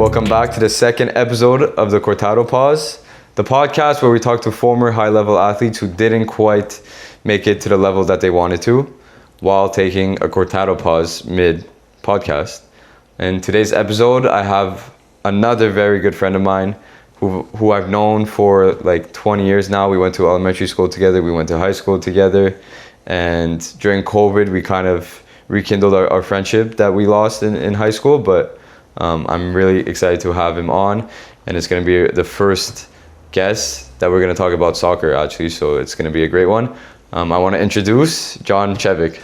Welcome back to the second episode of the Cortado Pause, the podcast where we talk to former high-level athletes who didn't quite make it to the level that they wanted to while taking a Cortado Pause mid-podcast. In today's episode, I have another very good friend of mine who I've known for like 20 years now. We went to elementary school together, we went to high school together, and during COVID, we kind of rekindled our friendship that we lost in high school, but I'm really excited to have him on, and it's going to be the first guest that we're going to talk about soccer, actually, so it's going to be a great one. I want to introduce John Cevik.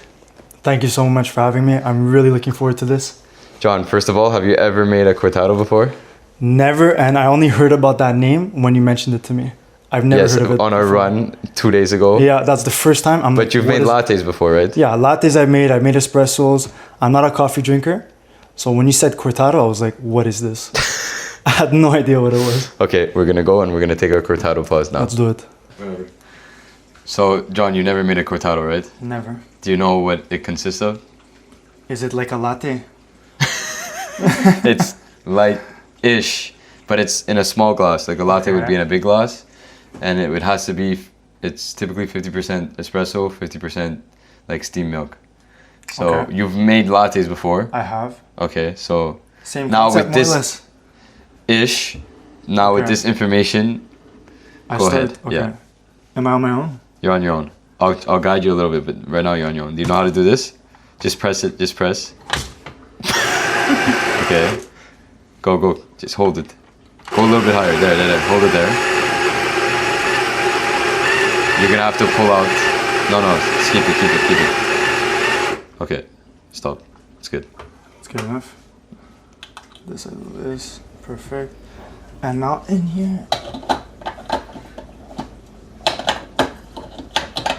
Thank you so much for having me. I'm really looking forward to this. John, first of all, have you ever made a Cortado before? Never, and I only heard about that name when you mentioned it to me. I've never heard of it on our before. Run 2 days ago. Yeah, that's the first time. But you've made lattes before, right? Yeah, lattes I've made espressos. I'm not a coffee drinker. So when you said Cortado, I was like, what is this? I had no idea what it was. Okay, we're going to go and we're going to take our Cortado pause now. Let's do it. So, John, you never made a Cortado, right? Never. Do you know what it consists of? Is it like a latte? It's light-ish, but it's in a small glass. Like a latte would be in a big glass. And it has to be, it's typically 50% espresso, 50% like steamed milk. So you've made lattes before? I have. Okay, so Same now concept, with this ish, now with this information, go ahead. Okay. Yeah. Am I on my own? You're on your own. I'll guide you a little bit, but right now you're on your own. Do you know how to do this? Just press it, just press. Okay. Go. Just hold it. Go a little bit higher. There. Hold it there. You're gonna have to pull out. No, just keep it. Okay, stop. It's good. It's good enough. This and this. Perfect. And now in here.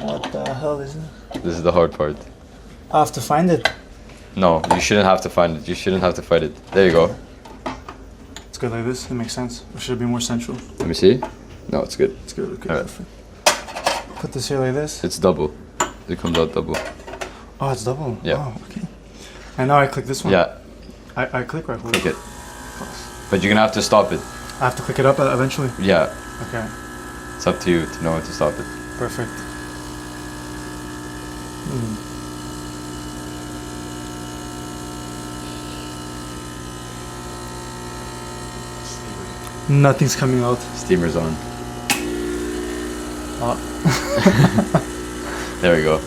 What the hell is this? This is the hard part. I have to find it. No, you shouldn't have to find it. You shouldn't have to fight it. There you go. It's good like this. It makes sense. Or should it be more central? Let me see. No, it's good. It's good. Okay. All right. Perfect. Put this here like this. It's double. It comes out double. Oh, it's double. Yeah. Oh, okay. And now I click this one. Yeah. I click right. Click it. But you're gonna have to stop it. I have to click it up eventually. Yeah. Okay. It's up to you to know when to stop it. Perfect. Nothing's coming out. Steamer's on. Oh. There we go.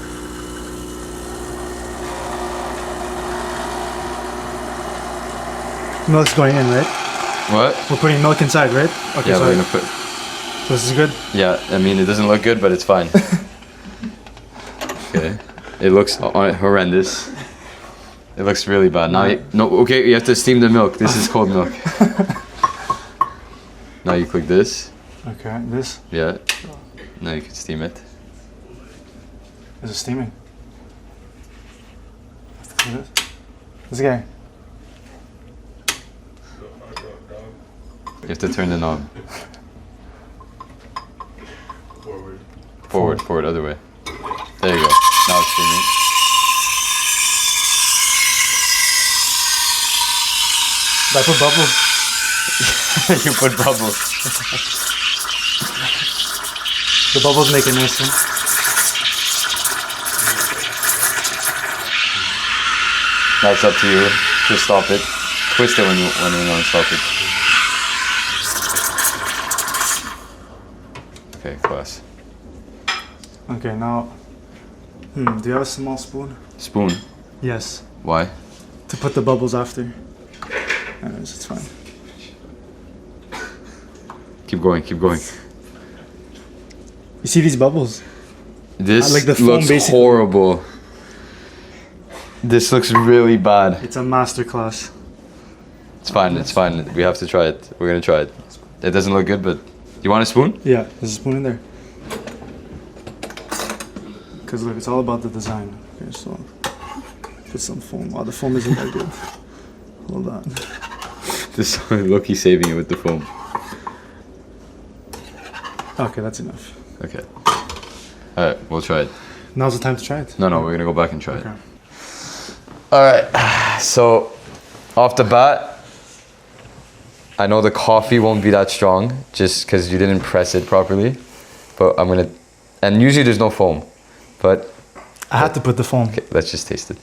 Milk's going in, right? What? We're putting milk inside, right? Okay, Yeah, so we're gonna put. this is good? Yeah, I mean it doesn't look good, but it's fine. Okay. It looks horrendous. It looks really bad. Now, you have to steam the milk. This is cold milk. Now you click this. Okay, this. Yeah. Now you can steam it. Is it steaming? This guy. You have to turn the knob. Forward, other way. There you go. Now it's steaming. Did I put bubbles? You put bubbles. The bubbles make it nice. Now it's up to you to stop it. Twist it when you want to stop it. Okay, class. Okay, now. Do you have a small spoon? Spoon. Yes. Why? To put the bubbles after. Anyways, it's fine. Keep going. You see these bubbles? This like the foam, looks basically. horrible. This looks really bad. It's a masterclass. It's fine. We have to try it. We're gonna try it. It doesn't look good, but you want a spoon? Yeah, there's a spoon in there. Because look, it's all about the design. Okay, so put some foam. Oh, the foam isn't that good. Hold on. This Loki saving it with the foam. Okay, that's enough. Okay. Alright, we'll try it. Now's the time to try it. No, we're gonna go back and try Okay. it. Alright, so off the bat, I know the coffee won't be that strong just because you didn't press it properly. But I'm gonna, and usually there's no foam, but I had to put the foam. okay, let's just taste it.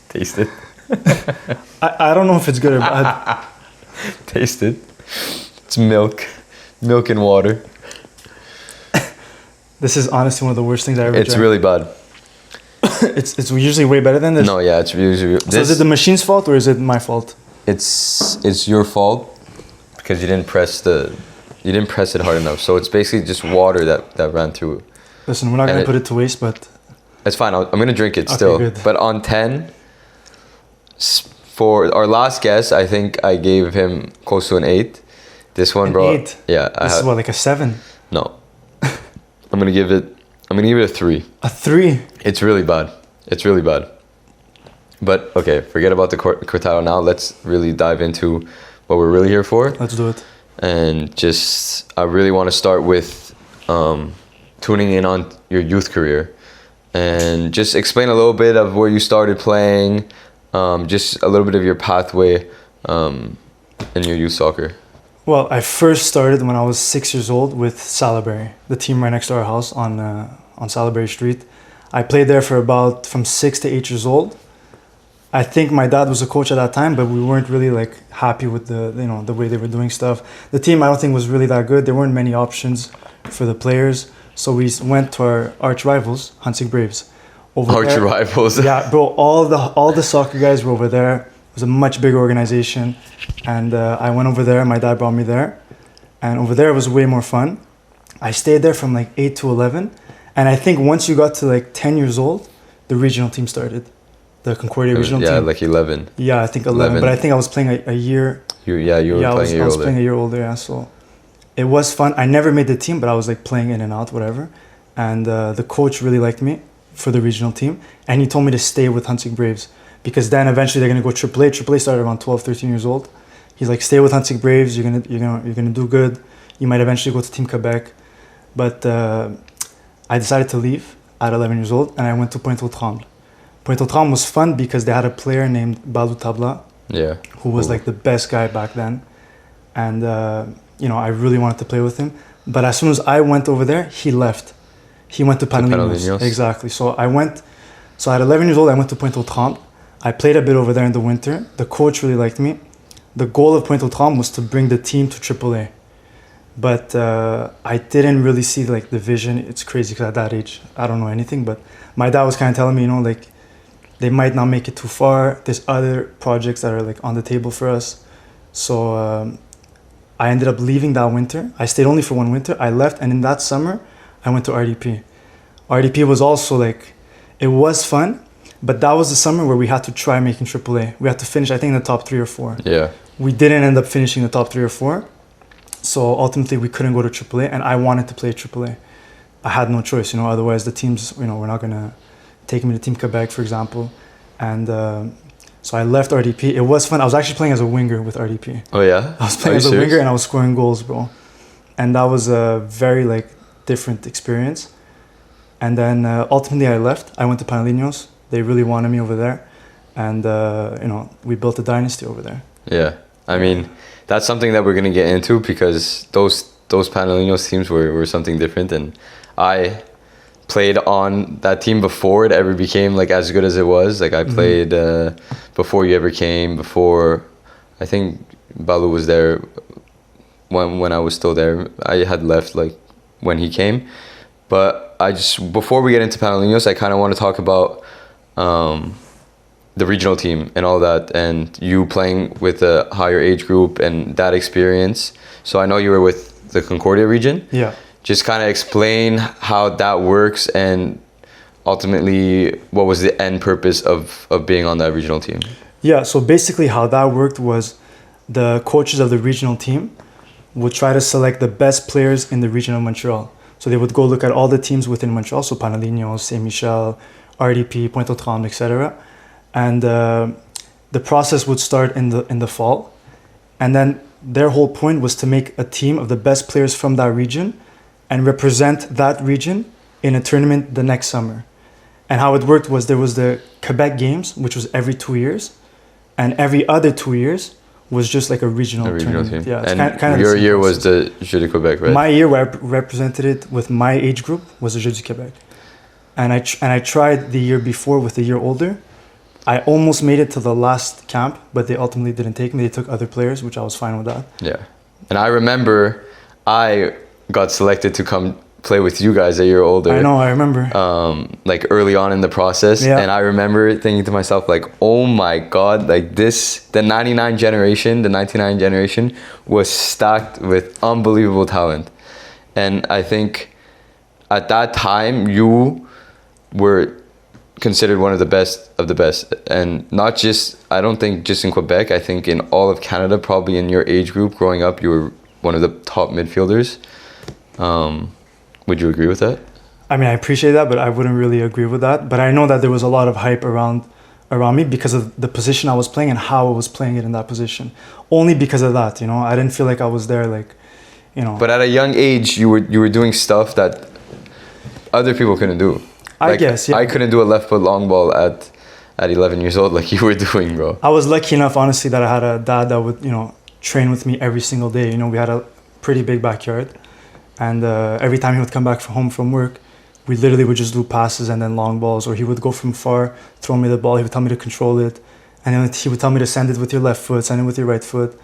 Taste it. I don't know if it's good or bad. Taste it. It's milk and water. This is honestly one of the worst things I ever It's drank. really bad. It's usually way better than this. No, yeah, it's usually. So is it the machine's fault or is it my fault? It's your fault because you didn't press it hard enough. So it's basically just water that ran through. Listen, we're not going to put it to waste, but... It's fine. I'm going to drink it Okay, still. good. But on 10, for our last guest, I think I gave him close to an 8. This one, An bro. 8? Yeah. This is what, like a 7? No. I'm going to give it a 3. A 3? It's really bad. It's really bad. But okay, forget about the Cortado now. Let's really dive into what we're really here for. Let's do it. And I really want to start with tuning in on your youth career and just explain a little bit of where you started playing, just a little bit of your pathway in your youth soccer. Well, I first started when I was 6 years old with Salaberry, the team right next to our house on Salaberry Street. I played there for from 6 to 8 years old. I think my dad was a coach at that time, but we weren't really like happy with the way they were doing stuff. The team I don't think was really that good. There weren't many options for the players, so we went to our arch rivals, Huntsic Braves. Arch rivals. Yeah, bro. All the soccer guys were over there. It was a much bigger organization, and I went over there. My dad brought me there, and over there it was way more fun. I stayed there from like 8 to 11, and I think once you got to like 10 years old, the regional team started. The Concordia regional team. Yeah, like 11. Yeah, I think 11. But I think I was playing a year. You were playing a year older. I was playing a year older, yeah. So it was fun. I never made the team, but I was like playing in and out, whatever. And the coach really liked me for the regional team. And he told me to stay with Huntsic Braves because then eventually they're going to go AAA. AAA started around 12, 13 years old. He's like, stay with Huntsic Braves. You're gonna do good. You might eventually go to Team Quebec. But I decided to leave at 11 years old and I went to Pointe-aux-Trembles. Pointe-aux-Trembles was fun because they had a player named Balou Tabla, who was like the best guy back then. And, I really wanted to play with him. But as soon as I went over there, he left. He went to Panelinos. Exactly. So at 11 years old, I went to Pointe-aux-Trembles. I played a bit over there in the winter. The coach really liked me. The goal of Pointe-aux-Trembles was to bring the team to AAA. But I didn't really see like the vision. It's crazy because at that age, I don't know anything. But my dad was kind of telling me, like, they might not make it too far. There's other projects that are like on the table for us. So I ended up leaving that winter. I stayed only for one winter. I left, and in that summer, I went to RDP. RDP was also like, it was fun, but that was the summer where we had to try making AAA. We had to finish, I think, in the top 3 or 4. Yeah. We didn't end up finishing the top 3 or 4. So ultimately, we couldn't go to AAA, and I wanted to play AAA. I had no choice, otherwise the teams, we're not going to take me to Team Quebec, for example. And so I left RDP. It was fun. I was actually playing as a winger with RDP. Oh, yeah? I was playing as a winger and I was scoring goals, bro. And that was a very, different experience. And then ultimately I left. I went to Panelinos. They really wanted me over there. And, we built a dynasty over there. Yeah. I mean, that's something that we're going to get into because those Panelinos teams were something different. And I played on that team before it ever became as good as it was. I played before you ever came, before I think Balou was there when I was still there. I had left when he came. But before we get into Panelinos, I kind of want to talk about the regional team and all that, and you playing with a higher age group and that experience. So I know you were with the Concordia region. Yeah. Just kind of explain how that works and ultimately what was the end purpose of being on that regional team. Yeah, so basically how that worked was the coaches of the regional team would try to select the best players in the region of Montreal. So they would go look at all the teams within Montreal, so Panelinos, Saint-Michel, RDP, Pointe-aux-Trembles, etc. And the process would start in the fall. And then their whole point was to make a team of the best players from that region and represent that region in a tournament the next summer. And how it worked was there was the Quebec Games, which was every 2 years, and every other 2 years was just like a regional tournament. team. Yeah, it's and kind of your year was the Jeux de Quebec, right? My year, where I represented it with my age group, was the Jeux du Quebec. And I tried the year before with the year older. I almost made it to the last camp, but they ultimately didn't take me. They took other players, which I was fine with that. Yeah. And I remember I got selected to come play with you guys a year older. I know, I remember. Like early on in the process. Yeah. And I remember thinking to myself, like, oh my God, like the 99 generation, the 99 generation was stacked with unbelievable talent. And I think at that time, you were considered one of the best of the best. And not just, I don't think just in Quebec, I think in all of Canada, probably in your age group growing up, you were one of the top midfielders. Would you agree with that? I mean, I appreciate that, but I wouldn't really agree with that. But I know that there was a lot of hype around me because of the position I was playing and how I was playing it in that position. Only because of that, you know. I didn't feel like I was there, like, you know. But at a young age, you were doing stuff that other people couldn't do. I guess, yeah. I couldn't do a left foot long ball at 11 years old like you were doing, bro. I was lucky enough, honestly, that I had a dad that would, you know, train with me every single day. You know, we had a pretty big backyard. And every time he would come back home from work, we literally would just do passes and then long balls. Or he would go from far, throw me the ball. He would tell me to control it. And then he would tell me to send it with your left foot, send it with your right foot.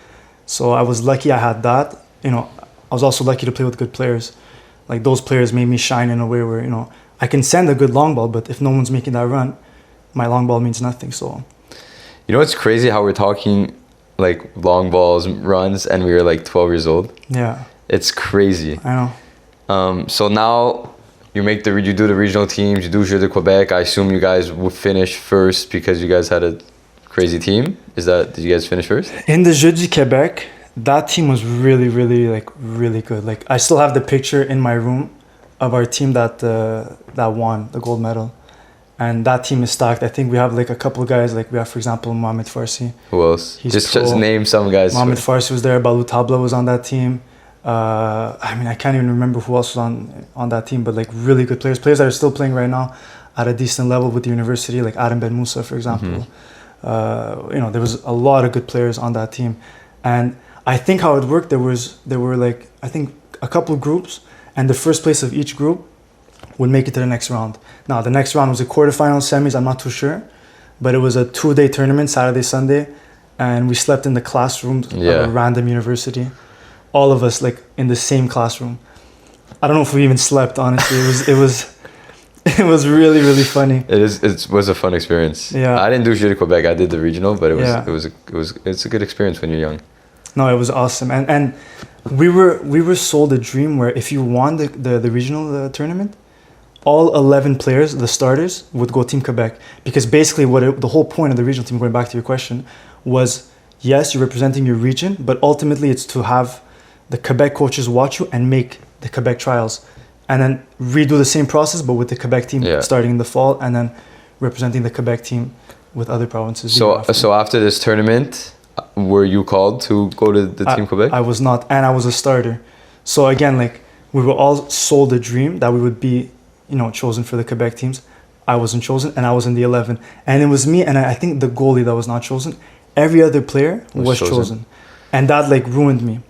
So I was lucky I had that. You know, I was also lucky to play with good players. Like, those players made me shine in a way where, you know, I can send a good long ball, but if no one's making that run, my long ball means nothing. So, you know, it's crazy how we're talking like long balls, runs, and we were like 12 years old. Yeah. It's crazy. I know. So now you do the regional teams, you do Jeux de Quebec. I assume you guys would finish first because you guys had a crazy team. Did you guys finish first? In the Jeux du Quebec, that team was really, really, like, really good. Like, I still have the picture in my room of our team that won the gold medal. And that team is stacked. I think we have like a couple of guys, like we have, for example, Mohamed Farsi. Who else? Just name some guys. Mohamed Farsi was there. Balou Tabla was on that team. I mean, I can't even remember who else was on that team, but like really good players that are still playing right now at a decent level with the university, like Adam Ben Moussa, for example. You know, there was a lot of good players on that team. And I think how it worked, there were like, I think a couple of groups, and the first place of each group would make it to the next round. Now, the next round was a quarterfinal, semis, I'm not too sure, but it was a 2-day tournament, Saturday, Sunday, and we slept in the classrooms of a random university. All of us, like, in the same classroom. I don't know if we even slept, honestly. It was really, really funny. It was a fun experience. Yeah. I didn't do Jeux de Quebec. I did the regional, but it's a good experience when you're young. No, it was awesome. And we were sold a dream where if you won the regional tournament, all 11 players, the starters, would go Team Quebec. Because basically the whole point of the regional team, going back to your question, was, yes, you're representing your region, but ultimately it's to have the Quebec coaches watch you and make the Quebec trials. And then redo the same process, but with the Quebec team starting in the fall, and then representing the Quebec team with other provinces. So after this tournament, were you called to go to the Team Quebec? I was not, and I was a starter. So again, like, we were all sold a dream that we would be, you know, chosen for the Quebec teams. I wasn't chosen, and I was in the 11. And it was me, and I think the goalie that was not chosen. Every other player was chosen. And that, like, ruined me.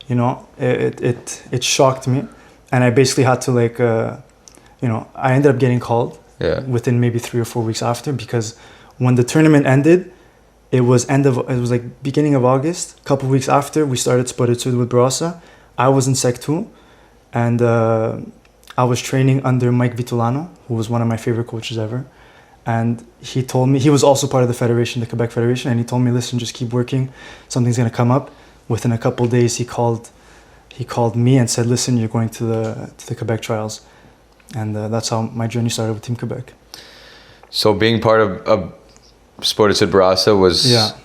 You know, it shocked me. And I basically had to, like, you know, I ended up getting called within maybe 3 or 4 weeks after, because when the tournament ended, it was like beginning of August. A couple of weeks after, we started Sport-Études with Brasa. I was in Sec 2, and I was training under Mike Vitulano, who was one of my favorite coaches ever. And he told me, he was also part of the federation, the Quebec Federation, and he told me, listen, just keep working. Something's going to come up. Within a couple of days, he called me and said, listen, you're going to the Quebec trials. And that's how my journey started with Team Quebec. So being part of Sport-Études Brasa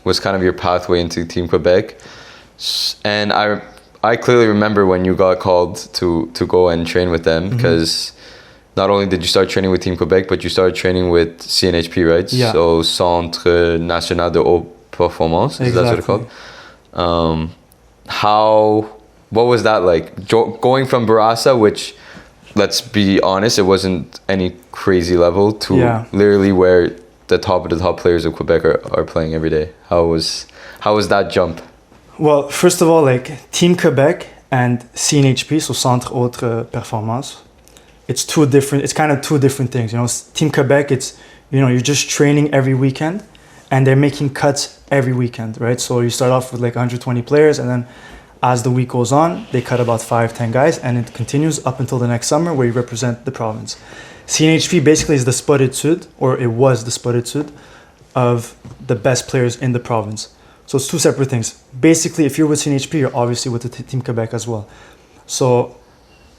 was kind of your pathway into Team Quebec. And I clearly remember when you got called to go and train with them, because not only did you start training with Team Quebec, but you started training with CNHP, right? Yeah. So Centre National de Haute Performance, is that what it's called? What was that like? Going from Barassa, which let's be honest, it wasn't any crazy level to Yeah. literally where the top of the top players of Quebec are playing every day. How was that jump? Well, first of all, like Team Quebec and CNHP, so Centre Haute Performance, it's kind of two different things. You know, Team Quebec, it's, you know, you're just training every weekend and they're making cuts every weekend, right? So you start off with like 120 players, and then as the week goes on, they cut about 5-10 guys, and it continues up until the next summer where you represent the province. CNHP basically is the spot étude, or it was the spot étude of the best players in the province. So it's two separate things. Basically, if you're with CNHP, you're obviously with the Team Quebec as well. So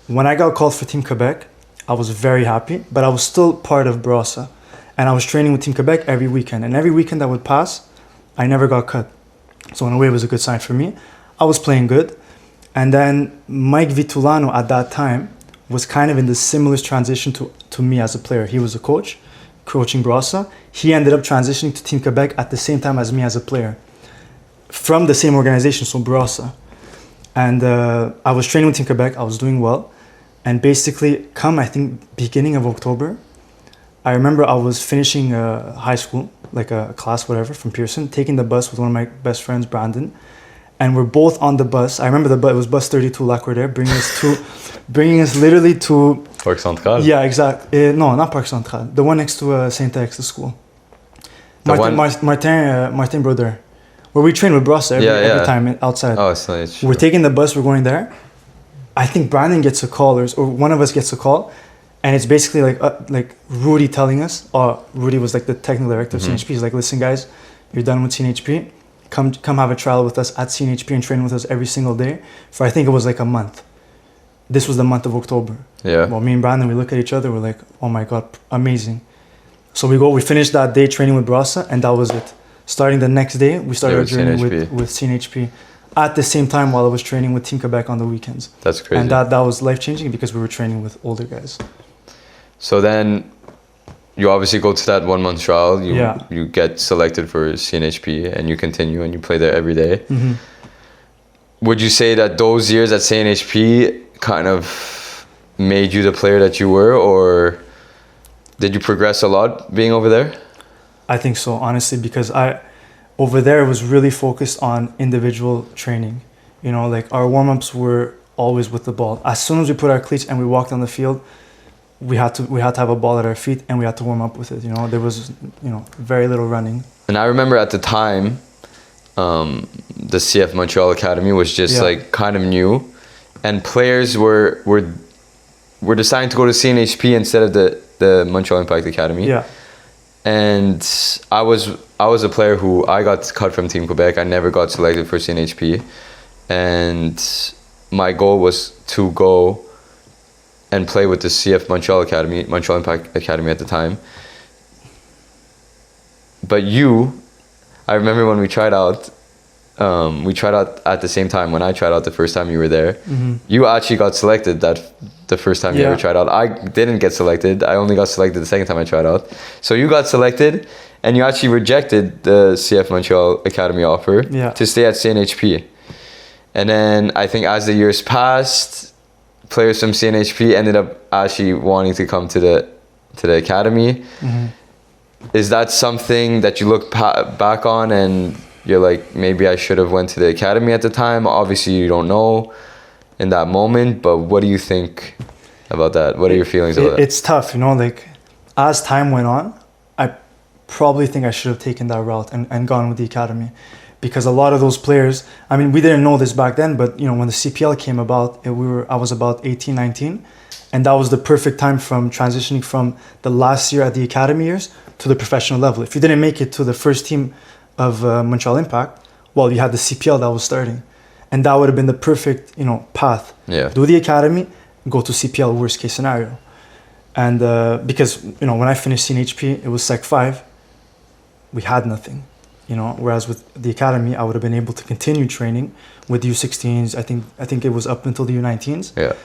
when I got called for Team Quebec, I was very happy, but I was still part of Brossa. And I was training with Team Quebec every weekend. And every weekend that would pass, I never got cut. So in a way, it was a good sign for me. I was playing good. And then Mike Vitulano at that time was kind of in the similar transition to me as a player. He was a coach, coaching Brossa. He ended up transitioning to Team Quebec at the same time as me as a player. From the same organization, so Brossa. And I was training with Team Quebec. I was doing well. And basically, I think, beginning of October, I remember I was finishing high school, like a class, whatever, from Pearson, taking the bus with one of my best friends, Brandon. And we're both on the bus. I remember it was bus 32 Lac-Roder, bringing us literally to... Parc Central? Yeah, exactly. No, not Parc Central. The one next to Saint-Ex, the school. Martin Brodeur. Where we train with Brossa every time outside. Oh, it's nice. We're taking the bus, we're going there. I think Brandon gets a call, or one of us gets a call. And it's basically like Rudy telling us, Rudy was like the technical director of CNHP. He's like, listen guys, you're done with CNHP. Come have a trial with us at CNHP and train with us every single day for, I think it was like a month. This was the month of October. Yeah. Well, me and Brandon, we look at each other, we're like, oh my God, amazing. So we finished that day training with Brossa, and that was it. Starting the next day, we started our journey with CNHP at the same time while I was training with Team Quebec on the weekends. That's crazy. And that was life-changing because we were training with older guys. So then you obviously go to that 1 month trial. You get selected for CNHP and you continue and you play there every day. Mm-hmm. Would you say that those years at CNHP kind of made you the player that you were, or did you progress a lot being over there? I think so, honestly, because over there was really focused on individual training. You know, like our warm-ups were always with the ball. As soon as we put our cleats and we walked on the field, we had to have a ball at our feet and we had to warm up with it. You know, there was, very little running. And I remember at the time, the CF Montreal Academy was just like kind of new, and players were deciding to go to CNHP instead of the Montreal Impact Academy. Yeah. And I was a player who I got cut from Team Quebec. I never got selected for CNHP, and my goal was to go and play with the CF Montreal Academy, Montreal Impact Academy at the time. But I remember when we tried out at the same time when I tried out the first time you were there. Mm-hmm. You actually got selected the first time you ever tried out. I didn't get selected. I only got selected the second time I tried out. So you got selected and you actually rejected the CF Montreal Academy offer to stay at CNHP. And then I think as the years passed, players from CNHP ended up actually wanting to come to the academy. Mm-hmm. Is that something that you look back on and you're like, maybe I should have went to the academy at the time? Obviously you don't know in that moment, but what do you think about that? What are your feelings about that? It's tough, like as time went on, I probably think I should have taken that route and gone with the academy, because a lot of those players, I mean, we didn't know this back then, but when the CPL came about, I was about 18, 19, and that was the perfect time from transitioning from the last year at the academy years to the professional level. If you didn't make it to the first team of Montreal Impact, well, you had the CPL that was starting, and that would have been the perfect path. Do the academy, go to CPL, worst case scenario. And because when I finished CNHP, it was Sec 5, we had nothing, whereas with the academy I would have been able to continue training with U16s. I think it was up until the U19s.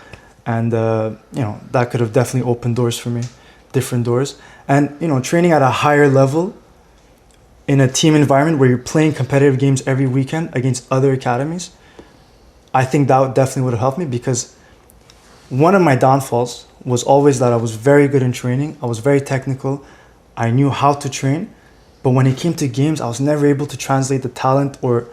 And that could have definitely opened doors for me, different doors. And training at a higher level in a team environment where you're playing competitive games every weekend against other academies, I think that definitely would have helped me, because one of my downfalls was always that I was very good in training. I was very technical. I knew how to train. But when it came to games, I was never able to translate the talent or,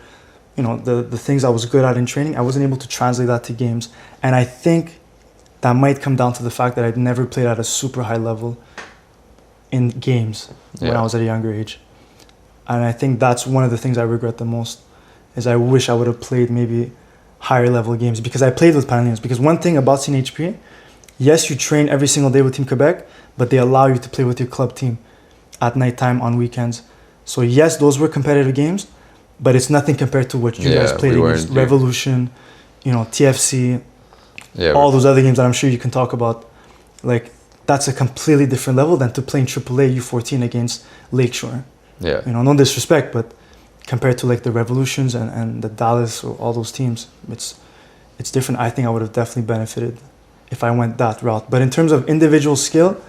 the things I was good at in training. I wasn't able to translate that to games. And I think that might come down to the fact that I'd never played at a super high level in games when I was at a younger age. And I think that's one of the things I regret the most, is I wish I would have played maybe higher level games, because I played with Panellians. Because one thing about CNHP, yes, you train every single day with Team Quebec, but they allow you to play with your club team at nighttime on weekends. So yes, those were competitive games, but it's nothing compared to what you guys played against Revolution, TFC, all those other games that I'm sure you can talk about. Like, that's a completely different level than to play in AAA U14 against Lakeshore. Yeah. No disrespect, but compared to like the Revolutions and the Dallas or all those teams, it's different. I think I would have definitely benefited if I went that route. But in terms of individual skill,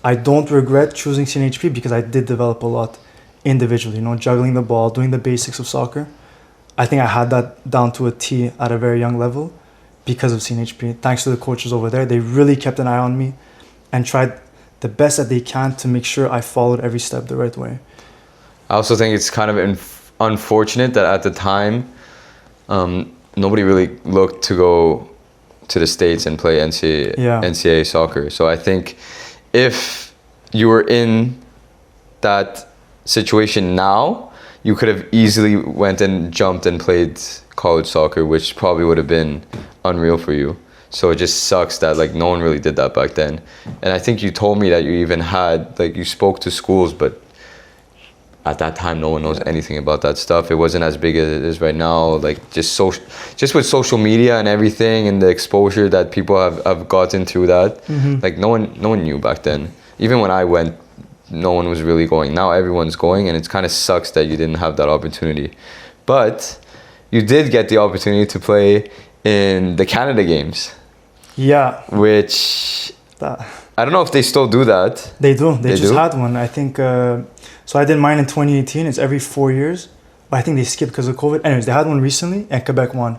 I don't regret choosing CNHP because I did develop a lot individually, juggling the ball, doing the basics of soccer. I think I had that down to a T at a very young level because of CNHP. Thanks to the coaches over there. They really kept an eye on me and tried the best that they can to make sure I followed every step the right way. I also think it's kind of unfortunate that at the time, nobody really looked to go to the States and play NCAA soccer. So I think if you were in that situation now, you could have easily went and jumped and played college soccer, which probably would have been unreal for you. So it just sucks that like no one really did that back then. And I think you told me that you even had, like, you spoke to schools, but at that time no one knows anything about that stuff. It wasn't as big as it is right now. Like, just with social media and everything and the exposure that people have gotten through that, like no one knew back then. Even when I went, no one was really going. Now everyone's going, and it kind of sucks that you didn't have that opportunity. But you did get the opportunity to play in the Canada games. Yeah. Which I don't know if they still do that. They do. They just had one. I think, so I did mine in 2018. It's every 4 years. But I think they skipped because of COVID. Anyways, they had one recently and Quebec won.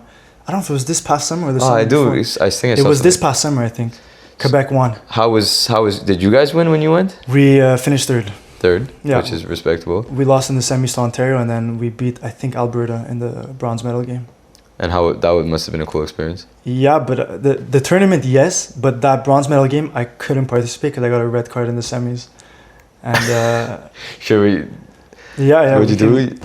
I don't know if it was this past summer or the summer before. I think it was this past summer, I think. Quebec won. How was? Did you guys win when you went? We finished third. Third? Yeah. Which is respectable. We lost in the semis to Ontario, and then we beat, I think, Alberta in the bronze medal game. And that must have been a cool experience. Yeah, but the tournament, yes. But that bronze medal game, I couldn't participate because I got a red card in the semis. And should we? Yeah. What did you do?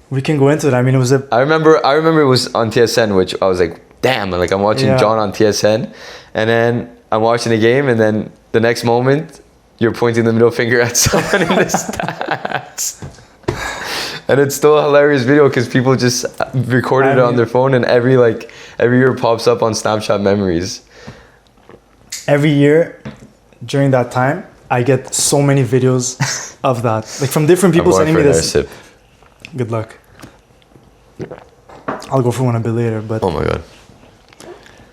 We can go into it. I mean, it was a. I remember it was on TSN, which I was like, damn, like I'm watching John on TSN, and then I'm watching the game, and then the next moment, you're pointing the middle finger at someone in the stands. And it's still a hilarious video because people just recorded it on their phone, and every year pops up on Snapchat memories. Every year during that time, I get so many videos of that, like from different people sending me this. Sip. Good luck. I'll go for one a bit later, but oh my god.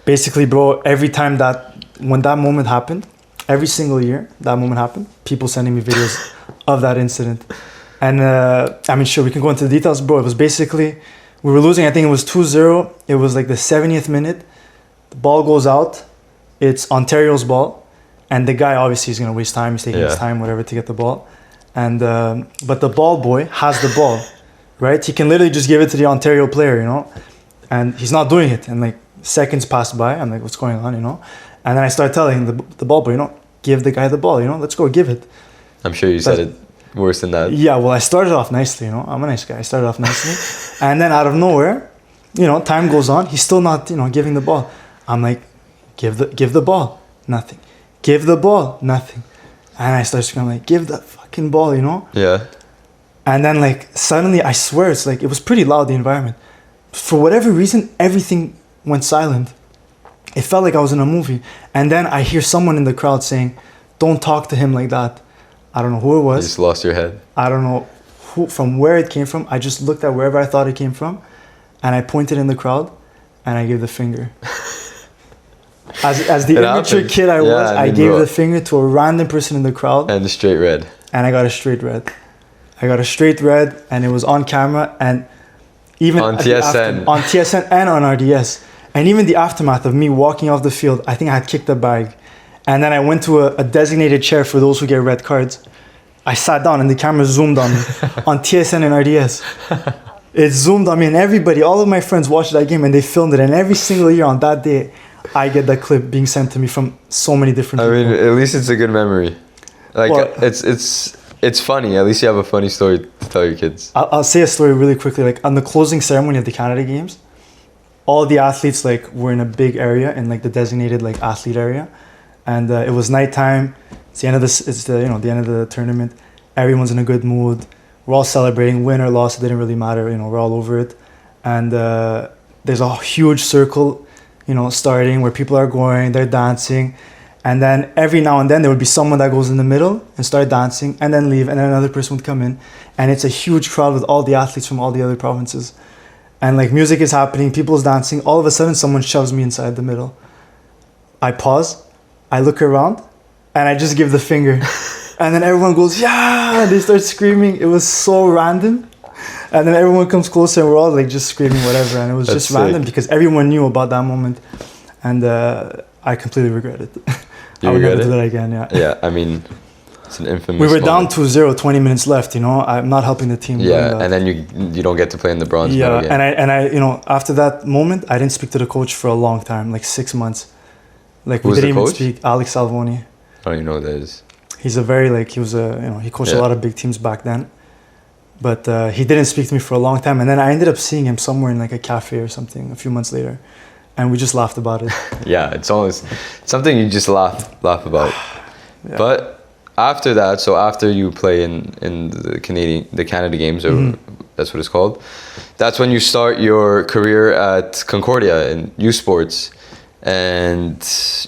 Basically, bro, when that moment happened, every single year that moment happened, people sending me videos of that incident. And I mean, sure, we can go into the details, bro. It was basically, we were losing, I think it was 2-0. It was like the 70th minute. The ball goes out. It's Ontario's ball. And the guy, obviously, is going to waste time. He's taking his time, whatever, to get the ball. And but the ball boy has the ball, right? He can literally just give it to the Ontario player, and he's not doing it. And like seconds pass by. I'm like, what's going on, And then I start telling the ball boy, give the guy the ball, let's go give it. I'm sure you said it worse than that. Yeah, well, I started off nicely, I'm a nice guy. I started off nicely. And then out of nowhere, time goes on. He's still not, giving the ball. I'm like, give the ball. Nothing. Give the ball. Nothing. And I start screaming, like, give the fucking ball, Yeah. And then, like, suddenly, I swear, it's like, it was pretty loud, the environment. For whatever reason, everything went silent. It felt like I was in a movie. And then I hear someone in the crowd saying, don't talk to him like that. I don't know who it was. You just lost your head. I don't know from where it came from. I just looked at wherever I thought it came from, and I pointed in the crowd, and I gave the finger. As the immature kid I was, I gave the finger to a random person in the crowd. And straight red. And I got a straight red. And it was on camera, and even on TSN. On TSN and on RDS. And even the aftermath of me walking off the field, I think I had kicked a bag. And then I went to a designated chair for those who get red cards. I sat down and the camera zoomed on me on TSN and RDS. It zoomed on me and everybody, all of my friends watched that game and they filmed it. And every single year on that day, I get that clip being sent to me from so many different people. I mean, at least it's a good memory. Like, Well, it's funny. At least you have a funny story to tell your kids. I'll say a story really quickly. Like on the closing ceremony of the Canada Games, all the athletes like were in a big area in like the designated like athlete area, and it was nighttime. It's the end of this. It's the the end of the tournament. Everyone's in a good mood. We're all celebrating, win or loss. It didn't really matter. We're all over it, and there's a huge circle, starting where people are going. They're dancing. And then every now and then there would be someone that goes in the middle and start dancing and then leave and then another person would come in. And it's a huge crowd with all the athletes from all the other provinces. And like music is happening, people's dancing. All of a sudden someone shoves me inside the middle. I pause, I look around and I just give the finger. And then everyone goes, yeah, they start screaming. It was so random. And then everyone comes closer and we're all like just screaming whatever. And it was That's just sick. random because everyone knew about that moment. And I completely regret it. I would never do that again, yeah. Yeah, I mean, it's an infamous We were moment. down 2-0, 20 minutes left, I'm not helping the team. doing Yeah, that. and then you don't get to play in the bronze medal Yeah, again. and I after that moment, I didn't speak to the coach for a long time, like 6 months. Like we Who's the didn't even coach? speak. Alex Salvoni. I don't even know who that is. He's a very he was he coached a Yeah. lot of big teams back then. But he didn't speak to me for a long time, and then I ended up seeing him somewhere in like a cafe or something a few months later, and we just laughed about it. Yeah, it's always something you just laugh about. Yeah. But after that, so after you play in the Canada Games, or that's what it's called, that's when you start your career at Concordia in USPORTS, and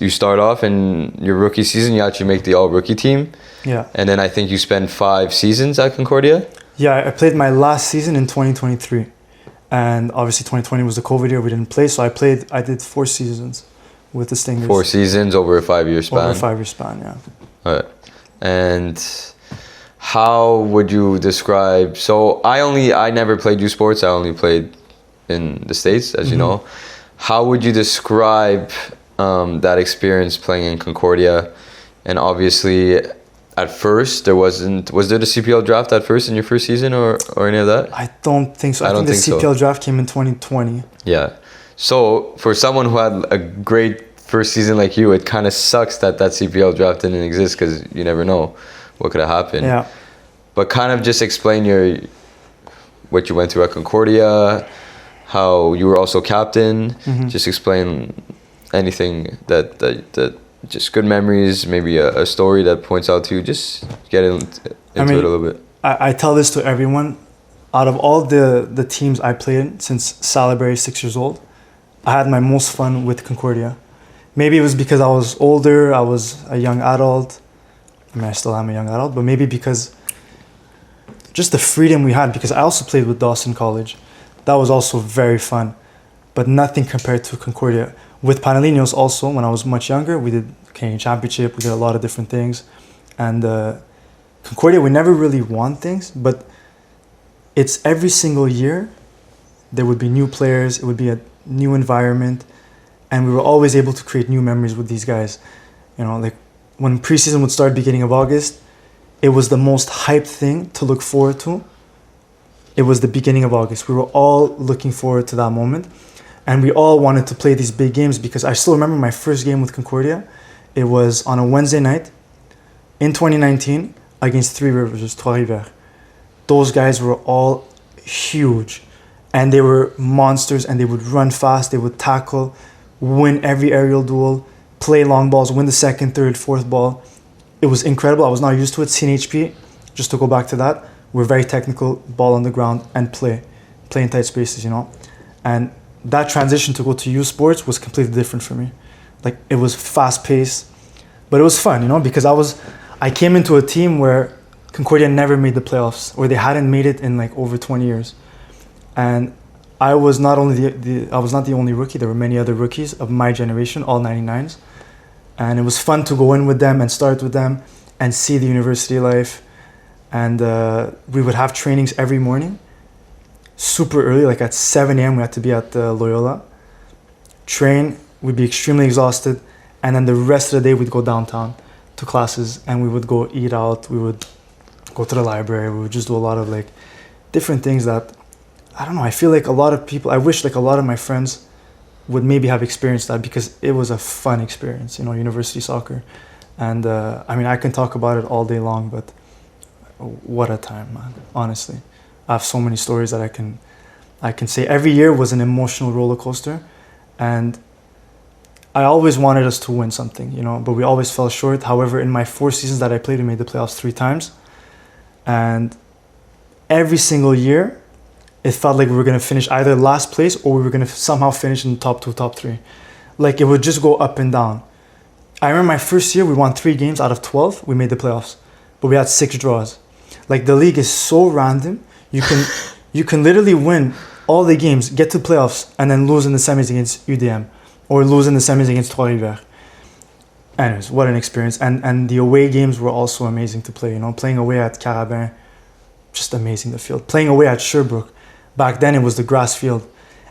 you start off in your rookie season. You actually make the all-rookie team, Yeah. and then I think you spend 5 seasons at Concordia. Yeah, I played my last season in 2023. And obviously 2020 was the COVID year, we didn't play. So I did 4 seasons with the Stingers. 4 seasons over a 5-year span. Over a 5-year span, yeah. Alright. And how would you describe, so I never played U Sports, I only played in the States, as you know. How would you describe that experience playing in Concordia? And obviously at first was there the CPL draft at first in your first season or any of that? I don't think so. I think the CPL draft came in 2020. Yeah. So for someone who had a great first season like you, it kind of sucks that CPL draft didn't exist because you never know what could have happened. Yeah. But kind of just explain what you went through at Concordia, how you were also captain. Just explain anything that just good memories, maybe a story that points out to you. Just get into it a little bit. I tell this to everyone. Out of all the teams I played in since Salaberry 6 years old, I had my most fun with Concordia. Maybe it was because I was older, I was a young adult. I mean, I still am a young adult, but maybe because just the freedom we had, because I also played with Dawson College. That was also very fun, but nothing compared to Concordia. With Panelinos also, when I was much younger, we did Canadian Championship, we did a lot of different things. And Concordia, we never really won things, but it's every single year, there would be new players, it would be a new environment, and we were always able to create new memories with these guys. Like when preseason would start beginning of August, it was the most hyped thing to look forward to. It was the beginning of August. We were all looking forward to that moment. And we all wanted to play these big games because I still remember my first game with Concordia. It was on a Wednesday night in 2019 against Three Rivers, Trois-Rivières. Those guys were all huge. And they were monsters and they would run fast, they would tackle, win every aerial duel, play long balls, win the second, third, fourth ball. It was incredible. I was not used to it. CNHP, just to go back to that, we're very technical, ball on the ground and play in tight spaces, And that transition to go to U Sports was completely different for me. Like it was fast paced, but it was fun, because I came into a team where Concordia never made the playoffs, or they hadn't made it in like over 20 years. And I was not only I was not the only rookie. There were many other rookies of my generation, all 99s. And it was fun to go in with them and start with them and see the university life. And we would have trainings every morning, super early, like at 7 a.m. we had to be at Loyola. Train, we'd be extremely exhausted. And then the rest of the day we'd go downtown to classes and we would go eat out. We would go to the library. We would just do a lot of like different things that, I don't know, I feel like a lot of people, I wish like a lot of my friends would maybe have experienced that, because it was a fun experience, you know, university soccer. And I mean, I can talk about it all day long, but what a time, man, honestly. I have so many stories that I can say. Every year was an emotional roller coaster, and I always wanted us to win something, you know, but we always fell short. However, in my 4 seasons that I played, we made the playoffs 3 times. And every single year, it felt like we were going to finish either last place or we were going to somehow finish in the top 2, top 3. Like, it would just go up and down. I remember my first year, we won 3 games out of 12. We made the playoffs, but we had 6 draws. Like, the league is so random. You can literally win all the games, get to playoffs, and then lose in the semis against UDM or lose in the semis against Trois-Rivières. Anyways, what an experience. And the away games were also amazing to play. You know, playing away at Carabin, just amazing, the field. Playing away at Sherbrooke, back then it was the grass field.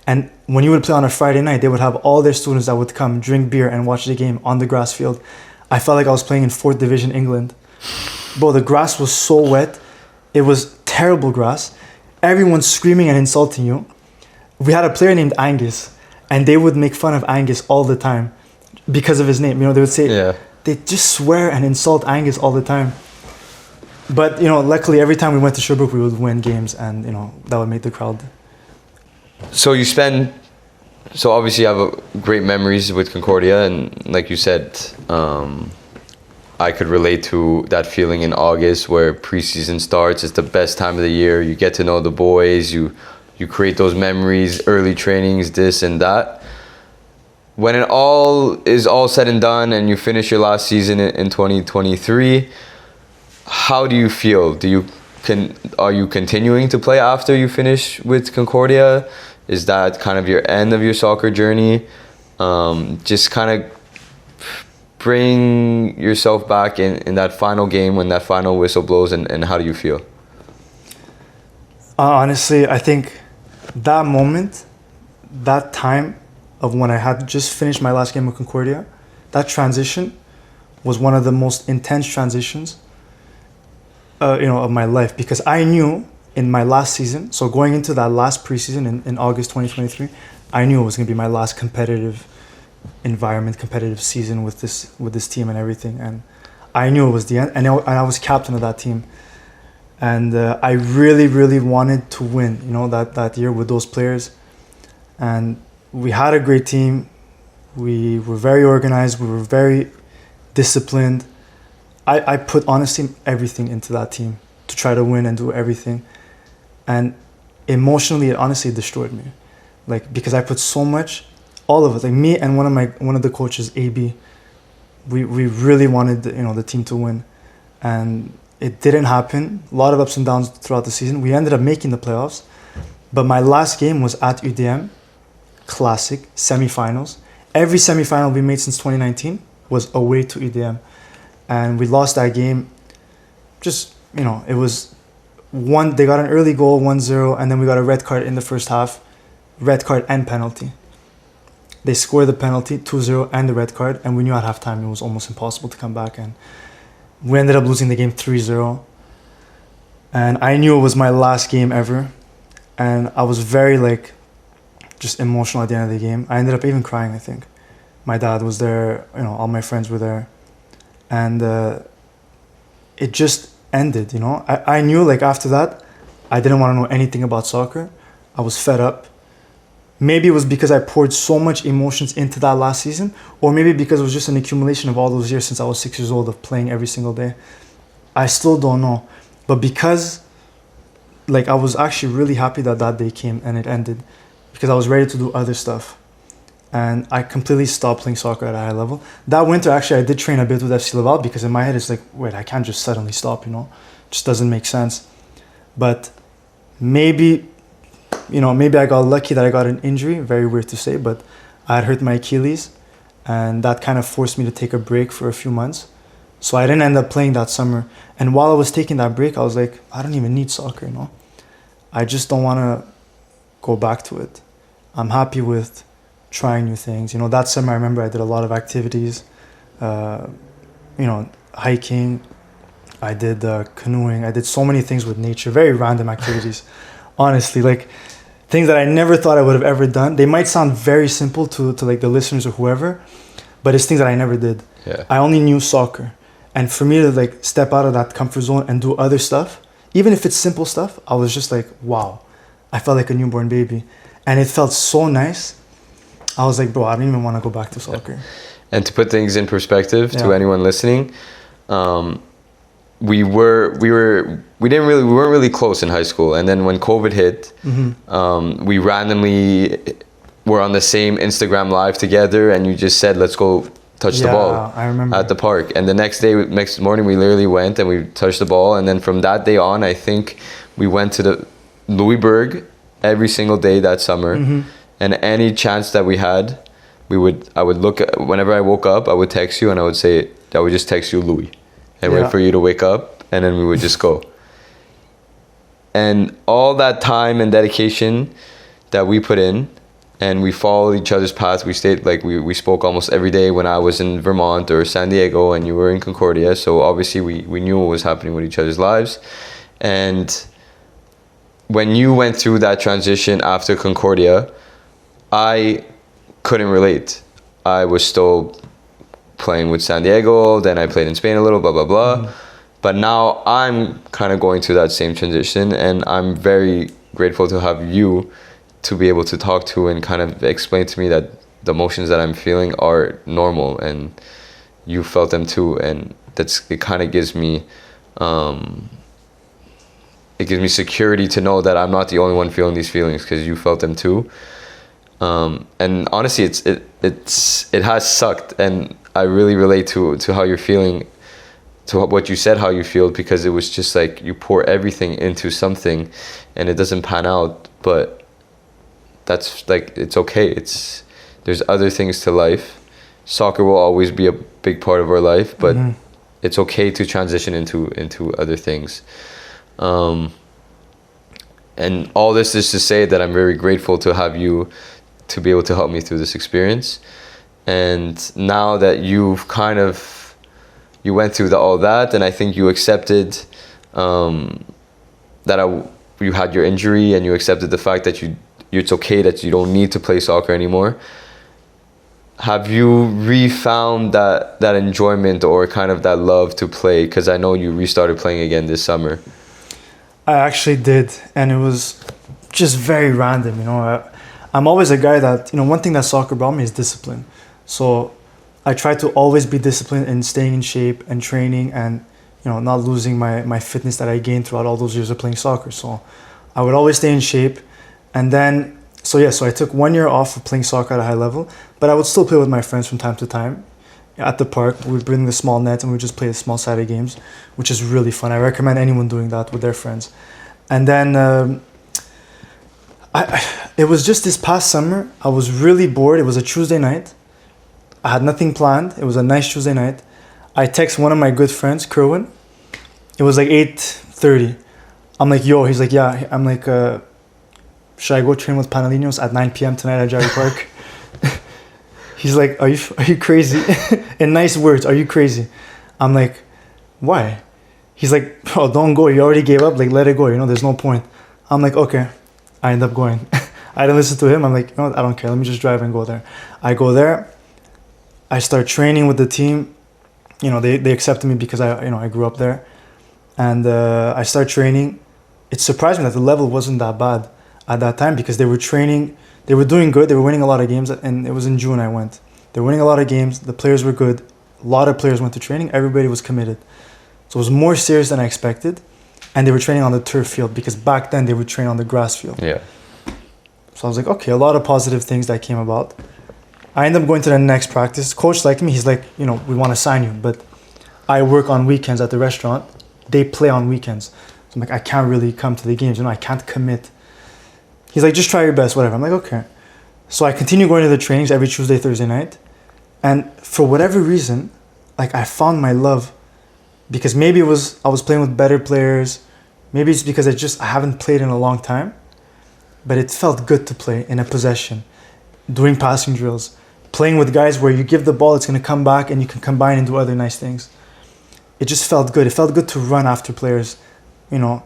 And when you would play on a Friday night, they would have all their students that would come drink beer and watch the game on the grass field. I felt like I was playing in 4th Division England. Bro, the grass was so wet. It was terrible grass. Everyone's screaming and insulting you. We had a player named Angus, and they would make fun of Angus all the time because of his name. You know, they would say, they just swear and insult Angus all the time. But, you know, luckily every time we went to Sherbrooke, we would win games, and, you know, that would make the crowd. So obviously you have great memories with Concordia, and like you said, I could relate to that feeling in August where preseason starts. It's the best time of the year. You get to know the boys. You create those memories, early trainings, this and that. When it all is said and done and you finish your last season in 2023, how do you feel? Are you continuing to play after you finish with Concordia? Is that kind of your end of your soccer journey? Just kind of bring yourself back in that final game when that final whistle blows, and how do you feel? Honestly, I think that moment, that time of when I had just finished my last game with Concordia, that transition was one of the most intense transitions of my life, because I knew in my last season, so going into that last preseason in August 2023, I knew it was going to be my last competitive environment, competitive season with this team and everything, and I knew it was the end, and I was captain of that team, and I really, really wanted to win, you know, that year with those players, and we had a great team. We were very organized. We were very disciplined. I put honestly everything into that team to try to win and do everything, and emotionally it honestly destroyed me, like, because I put so much, all of us, like me and one of the coaches, AB, we really wanted the team to win, and it didn't happen. A lot of ups and downs throughout the season. We ended up making the playoffs, but my last game was at UDM, classic semifinals. Every semifinal we made since 2019 was away to UDM. And we lost that game. Just, it was they got an early goal, 1-0, and then we got a red card in the first half. Red card and penalty. They scored the penalty, 2-0, and the red card, and we knew at halftime it was almost impossible to come back, and we ended up losing the game 3-0. And I knew it was my last game ever, and I was very, just emotional at the end of the game. I ended up even crying, I think. My dad was there, all my friends were there. And it just ended, I knew, after that, I didn't want to know anything about soccer. I was fed up. Maybe it was because I poured so much emotions into that last season, or maybe because it was just an accumulation of all those years since I was 6 years old of playing every single day. I still don't know. But because, I was actually really happy that day came and it ended, because I was ready to do other stuff. And I completely stopped playing soccer at a high level. That winter, actually, I did train a bit with FC Laval, because in my head, it's wait, I can't just suddenly stop, It just doesn't make sense. But maybe I got lucky that I got an injury, very weird to say, but I had hurt my Achilles, and that kind of forced me to take a break for a few months. So I didn't end up playing that summer. And while I was taking that break, I was like, I don't even need soccer, I just don't want to go back to it. I'm happy with trying new things. That summer I remember I did a lot of activities. hiking. I did canoeing. I did so many things with nature, very random activities. Honestly, like things that I never thought I would have ever done. They might sound very simple to like the listeners or whoever, but it's things that I never did. Yeah. I only knew soccer. And for me to like step out of that comfort zone and do other stuff, even if it's simple stuff, I was just like, wow. I felt like a newborn baby. And it felt so nice. I was like, bro, I don't even want to go back to soccer. And to put things in perspective to Yeah. anyone listening, we weren't really close in high school. And then when COVID hit, we randomly were on the same Instagram live together, and you just said, let's go touch the ball I remember. at the park. And the next morning, we literally went and we touched the ball. And then from that day on, I think we went to the Louisburg every single day that summer. And any chance that we had, I would look at, whenever I woke up, I would text you and I would just text you Louis and wait for you to wake up, and then we would just go. And all that time and dedication that we put in, and we followed each other's paths. We stayed, like, we spoke almost every day when I was in Vermont or San Diego and you were in Concordia. So obviously we knew what was happening with each other's lives. And when you went through that transition after Concordia, I couldn't relate. I was still playing with San Diego, then I played in Spain a little, blah, blah, blah. But now I'm kind of going through that same transition, and I'm very grateful to have you to be able to talk to and kind of explain to me that the emotions that I'm feeling are normal and you felt them too. And it kind of gives me security to know that I'm not the only one feeling these feelings, because you felt them too. And honestly, it has sucked, and I really relate to how you're feeling, to what you said, how you feel, because it was just like you pour everything into something and it doesn't pan out. But that's like, it's okay. There's other things to life. Soccer will always be a big part of our life, but it's okay to transition into other things. And all this is to say that I'm very grateful to have you to be able to help me through this experience. And now that you went through all that, and I think you accepted that you had your injury, and you accepted the fact that it's okay that you don't need to play soccer anymore. Have you refound that enjoyment or kind of that love to play? Because I know you restarted playing again this summer. I actually did, and it was just very random, I'm always a guy that, one thing that soccer brought me is discipline. So I try to always be disciplined in staying in shape and training, and not losing my fitness that I gained throughout all those years of playing soccer. So I would always stay in shape. And then, so I took 1 year off of playing soccer at a high level, but I would still play with my friends from time to time. At the park, we would bring the small nets and we would just play the small sided games, which is really fun. I recommend anyone doing that with their friends. And then it was just this past summer, I was really bored. It was a Tuesday night. I had nothing planned. It was a nice Tuesday night. I text one of my good friends, Kerwin. It was like 8:30. I'm like, yo, he's like, yeah. I'm like, should I go train with Panelinos at 9 p.m. tonight at Jarry Park? He's like, are you crazy? In nice words, are you crazy? I'm like, why? He's like, oh, don't go. You already gave up. Like, let it go. There's no point. I'm like, okay. I end up going. I didn't listen to him. I'm like, I don't care. Let me just drive and go there. I go there. I start training with the team. They accepted me because I grew up there. And I start training. It surprised me that the level wasn't that bad at that time, because they were training. They were doing good. They were winning a lot of games. And it was in June I went. They were winning a lot of games. The players were good. A lot of players went to training. Everybody was committed. So it was more serious than I expected. And they were training on the turf field, because back then they would train on the grass field. Yeah. So I was like, okay, a lot of positive things that came about. I ended up going to the next practice. Coach liked me. He's like, we want to sign you, but I work on weekends at the restaurant. They play on weekends. So I'm like, I can't really come to the games. I can't commit. He's like, just try your best, whatever. I'm like, okay. So I continue going to the trainings every Tuesday, Thursday night. And for whatever reason, like, I found my love, because maybe I was playing with better players. Maybe it's because I haven't played in a long time, but it felt good to play in a possession, doing passing drills, playing with guys where you give the ball, it's going to come back and you can combine and do other nice things. It just felt good. It felt good to run after players, you know,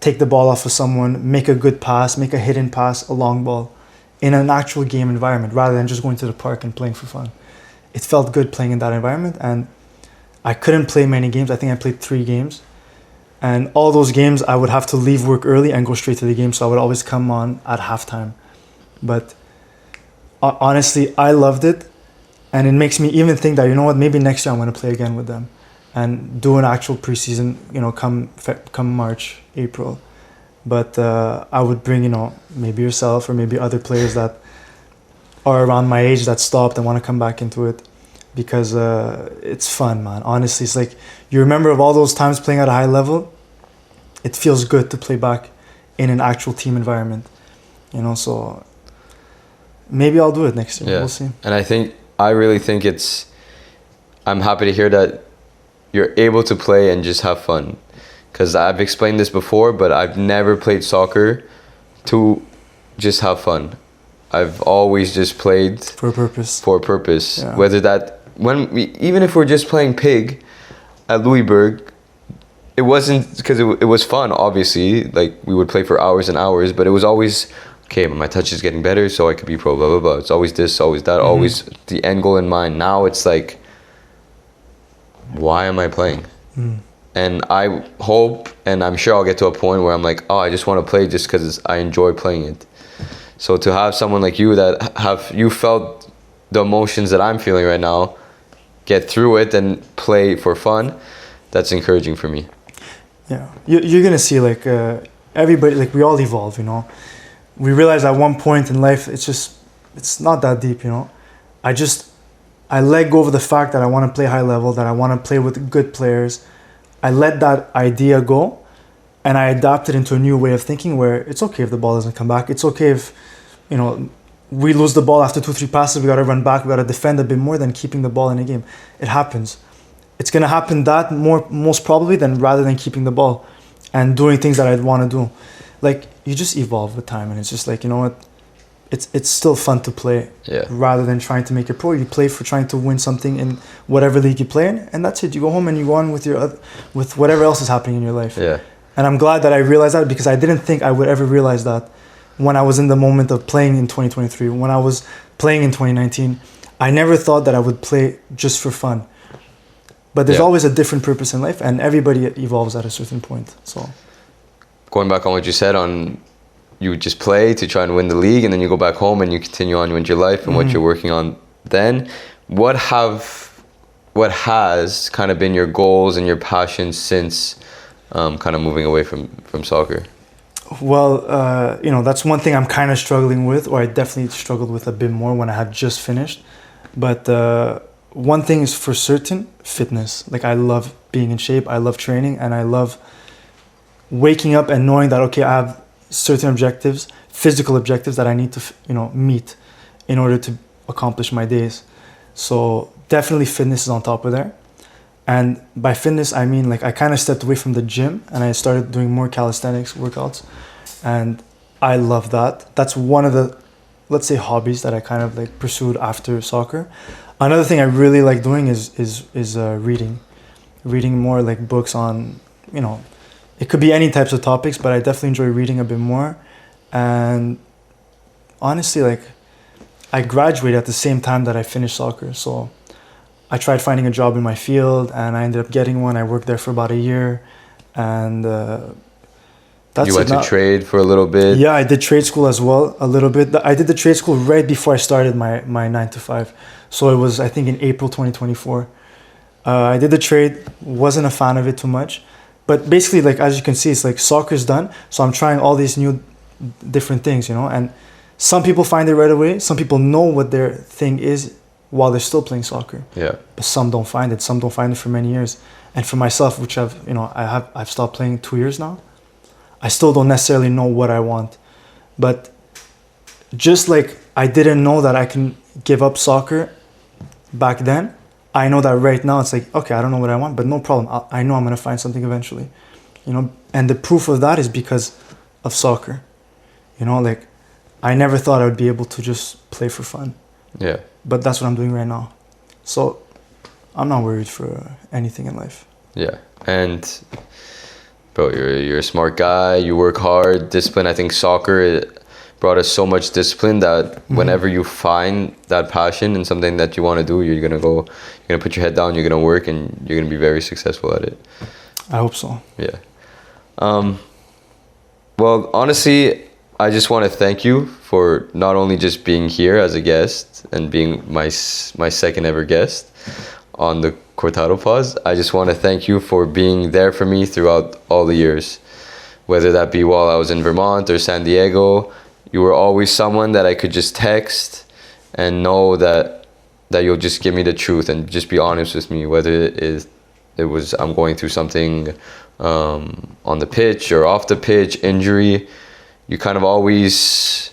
take the ball off of someone, make a good pass, make a hidden pass, a long ball in an actual game environment rather than just going to the park and playing for fun. It felt good playing in that environment, and I couldn't play many games. I think I played 3 games. And all those games, I would have to leave work early and go straight to the game, so I would always come on at halftime. But honestly, I loved it, and it makes me even think that, you know what, maybe next year I'm going to play again with them and do an actual preseason, you know, come March, April. But I would bring, you know, maybe yourself or maybe other players that are around my age that stopped and want to come back into it, because it's fun, man. Honestly, it's like you remember of all those times playing at a high level. It feels good to play back in an actual team environment, you know. So maybe I'll do it next year. Yeah. We'll see. And I really think I'm happy to hear that you're able to play and just have fun, because I've explained this before, but I've never played soccer to just have fun. I've always just played For a purpose. Yeah. Whether that, even if we're just playing pig at Louisburg, it wasn't because it was fun, obviously. Like, we would play for hours and hours, but it was always, okay, my touch is getting better, so I could be pro, blah, blah, blah. It's always this, always that, always the end goal in mind. Now it's like, why am I playing? And I hope, and I'm sure I'll get to a point where I'm like, oh, I just want to play just because I enjoy playing it. So to have someone like you that you felt the emotions that I'm feeling right now, get through it and play for fun, that's encouraging for me. Yeah, you're gonna see, like, everybody, like, we all evolve, you know. We realize at one point in life, it's not that deep, you know. I let go of the fact that I want to play high level, that I want to play with good players. I let that idea go, and I adapted into a new way of thinking where it's okay if the ball doesn't come back. It's okay if, you know, we lose the ball after 2-3 passes. We got to run back. We got to defend a bit more than keeping the ball in a game. It happens. It's going to happen that most probably rather than keeping the ball and doing things that I'd want to do. Like, you just evolve with time, and it's just like, you know what? It's still fun to play. Yeah. Rather than trying to make it pro. You play for trying to win something in whatever league you play in, and that's it. You go home and you go on with whatever else is happening in your life. Yeah. And I'm glad that I realized that, because I didn't think I would ever realize that when I was in the moment of playing in 2023, when I was playing in 2019. I never thought that I would play just for fun. But there's always a different purpose in life, and everybody evolves at a certain point. So, going back on what you said on, you would just play to try and win the league, and then you go back home and you continue on with your life and what you're working on then. What has kind of been your goals and your passions since kind of moving away from soccer? Well, you know, that's one thing I'm kind of struggling with, or I definitely struggled with a bit more when I had just finished. But one thing is for certain, fitness. Like, I love being in shape, I love training, and I love waking up and knowing that, okay, I have certain objectives, physical objectives that I need to, you know, meet in order to accomplish my days. So definitely fitness is on top of there. And by fitness, I mean, like, I kind of stepped away from the gym and I started doing more calisthenics workouts. And I love that. That's one of the, let's say, hobbies that I kind of like pursued after soccer. Another thing I really like doing is reading more like books on, you know, it could be any types of topics, but I definitely enjoy reading a bit more. And honestly, like, I graduated at the same time that I finished soccer. So I tried finding a job in my field and I ended up getting one. I worked there for about a year, and that's You went to trade for a little bit? Yeah, I did trade school as well, a little bit. I did the trade school right before I started my 9-to-5. So it was, I think, in April 2024. I did the trade, wasn't a fan of it too much. But basically, like, as you can see, it's like soccer's done. So I'm trying all these new different things, you know. And some people find it right away. Some people know what their thing is while they're still playing soccer. Yeah. But some don't find it. Some don't find it for many years. And for myself, which I've stopped playing 2 years now, I still don't necessarily know what I want. But just like I didn't know that I can give up soccer back then, I know that right now it's like, okay, I don't know what I want, but no problem. I know I'm going to find something eventually, you know. And the proof of that is because of soccer, you know. Like, I never thought I would be able to just play for fun. Yeah. but that's what I'm doing right now. So I'm not worried for anything in life. Yeah, and bro, you're a smart guy. You work hard, discipline. I think soccer brought us so much discipline that whenever you find that passion and something that you want to do, you're gonna put your head down, you're gonna work, and you're gonna be very successful at it. I hope so. Yeah. Well, honestly, I just want to thank you for not only just being here as a guest and being my second ever guest on the Cortado Pause. I just want to thank you for being there for me throughout all the years, whether that be while I was in Vermont or San Diego. You were always someone that I could just text and know that you'll just give me the truth and just be honest with me, whether it was I'm going through something on the pitch or off the pitch, injury. You're always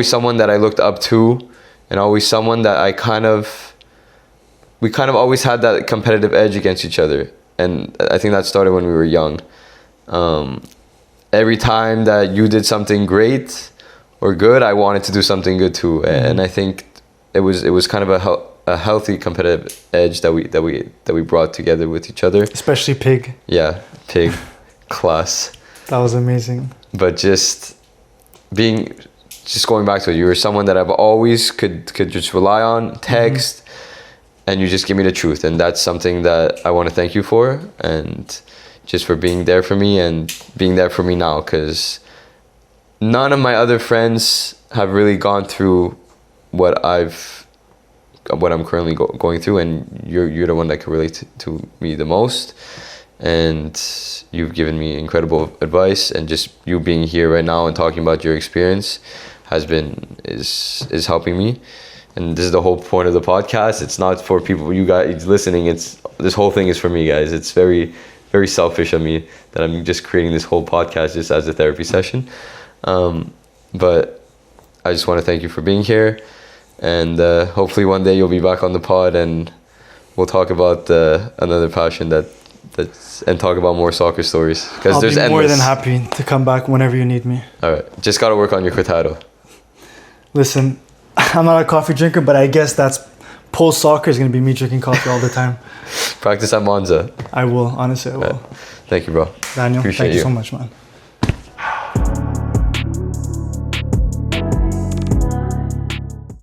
someone that I looked up to, and always someone that we always had that competitive edge against each other. And I think that started when we were young. Every time that you did something great or good, I wanted to do something good too. And I think it was kind of a healthy competitive edge that we brought together with each other. Especially Pig. Yeah, Pig, class. That was amazing. But just going back to it, you were someone that I've always could just rely on, text, and you just give me the truth. And that's something that I want to thank you for, and just for being there for me and being there for me now, because none of my other friends have really gone through what I'm currently going through, and you're the one that can relate to me the most. And you've given me incredible advice, and just you being here right now and talking about your experience is helping me. And this is the whole point of the podcast. It's not for people, you guys listening. This whole thing is for me, guys. It's very, very selfish of me that I'm just creating this whole podcast just as a therapy session. But I just want to thank you for being here, and hopefully one day you'll be back on the pod and we'll talk about another passion and talk about more soccer stories, because I'll there's be more endless. than happy to come back whenever you need me. All right, just gotta work on your cortado. Listen, I'm not a coffee drinker, but I guess that's post soccer is gonna be me drinking coffee all the time. Practice at Monza. I will, honestly, I will. Thank you, bro. Daniel, Appreciate thank you you. so much, man.